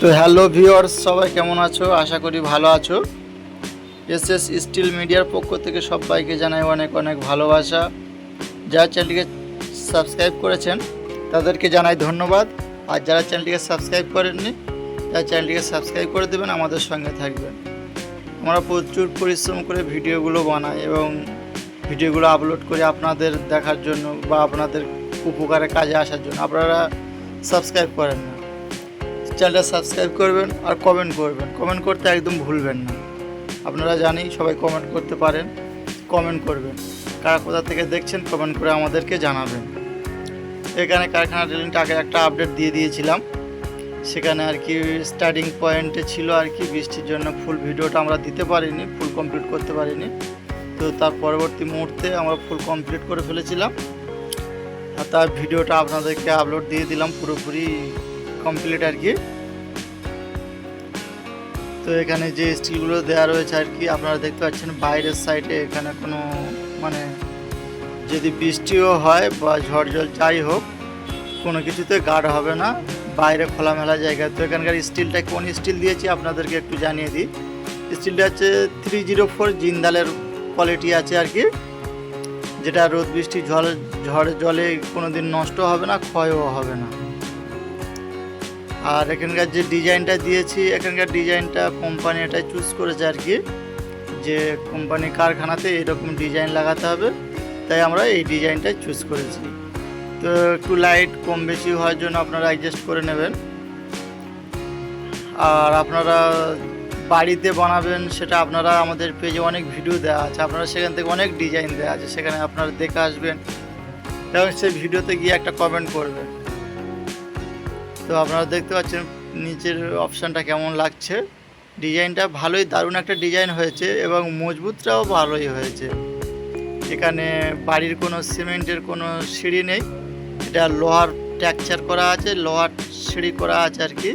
তো hello viewers, সবাই কেমন আছো? আশা করি ভালো আছো। এসএস স্টিল মিডিয়ার পক্ষ থেকে সবাইকে জানাই অনেক অনেক ভালোবাসা। যারা চ্যানেলটিকে সাবস্ক্রাইব করেছেন তাদেরকে জানাই ধন্যবাদ। আর যারা চ্যানেলটিকে সাবস্ক্রাইব করেননি তারা চ্যানেলটিকে সাবস্ক্রাইব করে দেবেন, আমাদের সঙ্গে থাকবেন। আমরা প্রচুর পরিশ্রম করে ভিডিওগুলো বানাই এবং ভিডিওগুলো আপলোড করি আপনাদের দেখার জন্য বা আপনাদের উপকারে কাজে আসার জন্য। আপনারা সাবস্ক্রাইব করেন না, চ্যানেলটা সাবস্ক্রাইব করবেন আর কমেন্ট করবেন। কমেন্ট করতে একদম ভুলবেন না। আপনারা জানি সবাই কমেন্ট করতে পারেন, কমেন্ট করবেন। কারা কোথা থেকে দেখছেন কমেন্ট করে আমাদেরকে জানাবেন। এখানে কারখানা ড্রিলিংটা আগে একটা আপডেট দিয়ে দিয়েছিলাম, সেখানে আর কি স্টার্টিং পয়েন্টে ছিল আর কি, বৃষ্টির জন্য ফুল ভিডিওটা আমরা দিতে পারিনি, ফুল কমপ্লিট করতে পারিনি। তো তার পরবর্তী মুহূর্তে আমরা ফুল কমপ্লিট করে ফেলেছিলাম আর তার ভিডিওটা আপনাদেরকে আপলোড দিয়ে দিলাম পুরোপুরি কমপ্লিট আর কি। তো এখানে যে স্টিলগুলো দেওয়া রয়েছে আর কি আপনারা দেখতে পাচ্ছেন বাইরের সাইডে, এখানে কোনো মানে যদি বৃষ্টিও হয় বা ঝড় জল যাই হোক কোনো কিছুতে গার্ড হবে না, বাইরে খোলামেলা জায়গা। তো এখানকার স্টিলটা কোন স্টিল দিয়েছি আপনাদেরকে একটু জানিয়ে দিই। স্টিলটা হচ্ছে 304 জিন্দালের কোয়ালিটি আছে আর কি, যেটা রোদ বৃষ্টি ঝড় জলে কোনো দিন নষ্ট হবে না, ক্ষয়ও হবে না। আর এখানকার যে ডিজাইনটা দিয়েছি, এখানকার ডিজাইনটা কোম্পানি এটাই চুজ করেছে আর কি, যে কোম্পানি কারখানাতে এরকম ডিজাইন লাগাতে হবে, তাই আমরা এই ডিজাইনটাই চুজ করেছি। তো একটু লাইট কম বেশি হওয়ার জন্য আপনারা অ্যাডজাস্ট করে নেবেন। আর আপনারা বাড়িতে বানাবেন সেটা আপনারা আমাদের পেজে অনেক ভিডিও দেওয়া আছে, আপনারা সেখান থেকে অনেক ডিজাইন দেওয়া আছে, সেখানে আপনারা দেখে আসবেন এবং সেই ভিডিওতে গিয়ে একটা কমেন্ট করবেন। তো আপনারা দেখতে পাচ্ছেন নিচের অপশানটা কেমন লাগছে, ডিজাইনটা ভালোই দারুণ একটা ডিজাইন হয়েছে এবং মজবুতটাও ভালোই হয়েছে। এখানে বাড়ির কোনো সিমেন্টের কোনো সিঁড়ি নেই, এটা লোহার টেক্সচার করা আছে, লোহার সিঁড়ি করা আছে আর কি,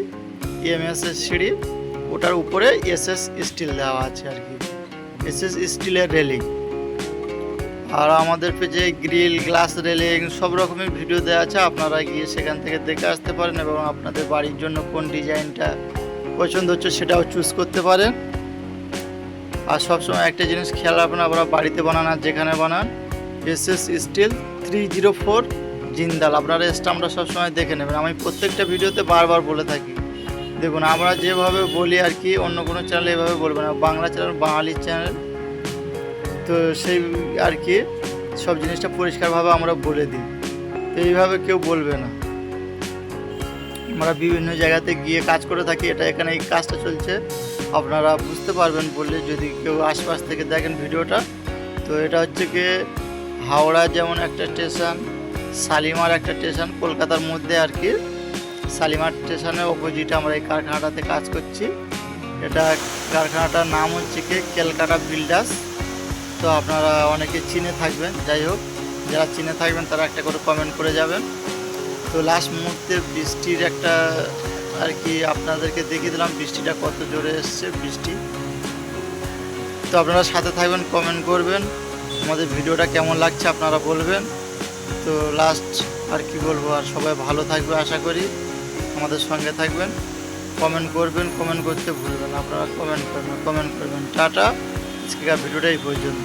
ইএমএসের সিঁড়ি, ওটার উপরে এসএস স্টিল দেওয়া আছে আর কি, এসএস স্টিলের রেলিং। আর আমাদের পেজে গ্রিল, গ্লাস রেলিং সব রকমের ভিডিও দেওয়া আছে, আপনারা গিয়ে সেখান থেকে দেখে আসতে পারেন এবং আপনাদের বাড়ির জন্য কোন ডিজাইনটা পছন্দ হচ্ছে সেটাও চুজ করতে পারেন। আর সবসময় একটা জিনিস খেয়াল রাখবেন, আপনারা বাড়িতে বানান আর যেখানে বানান, এসএস স্টিল 304 জিন্দাল আপনারা স্টাম্পটা সবসময় দেখে নেবেন। আমি প্রত্যেকটা ভিডিওতে বারবার বলে থাকি, দেখুন আমরা যেভাবে বলি আর কি, অন্য কোনো চ্যানেলে এভাবে বলবে না, বাংলা চ্যানেল, বাঙালির চ্যানেল, তো সেই আর কি সব জিনিসটা পরিষ্কারভাবে আমরা বলে দিই। তো এইভাবে কেউ বলবে না। আমরা বিভিন্ন জায়গাতে গিয়ে কাজ করে থাকি, এটা এখানে এই কাজটা চলছে, আপনারা বুঝতে পারবেন বললে যদি কেউ আশপাশ থেকে দেখেন ভিডিওটা। তো এটা হচ্ছে কি হাওড়া যেমন একটা স্টেশন, শালিমার একটা স্টেশন কলকাতার মধ্যে আর কি, শালিমার স্টেশনের অপোজিটে আমরা এই কারখানাটাতে কাজ করছি। এটা কারখানাটার নাম হচ্ছে কি ক্যালকাটা বিল্ডার্স। তো আপনারা অনেকে চিনে থাকবেন, যাই হোক যারা চিনে থাকবেন তারা একটা করে কমেন্ট করে যাবেন। তো লাস্ট মুহূর্তে বৃষ্টির একটা আর কি আপনাদেরকে দেখিয়ে দিলাম, বৃষ্টিটা কত জোরে এসছে বৃষ্টি। তো আপনারা সাথে থাকবেন, কমেন্ট করবেন, আমাদের ভিডিওটা কেমন লাগছে আপনারা বলবেন। তো লাস্ট আর কি বলবো, আর সবাই ভালো থাকবে আশা করি, আমাদের সঙ্গে থাকবেন, কমেন্ট করবেন, কমেন্ট করতে ভুলবেন, আপনারা কমেন্ট করবেন। টাটা, আজকের ভিডিওটা এই পর্যন্ত।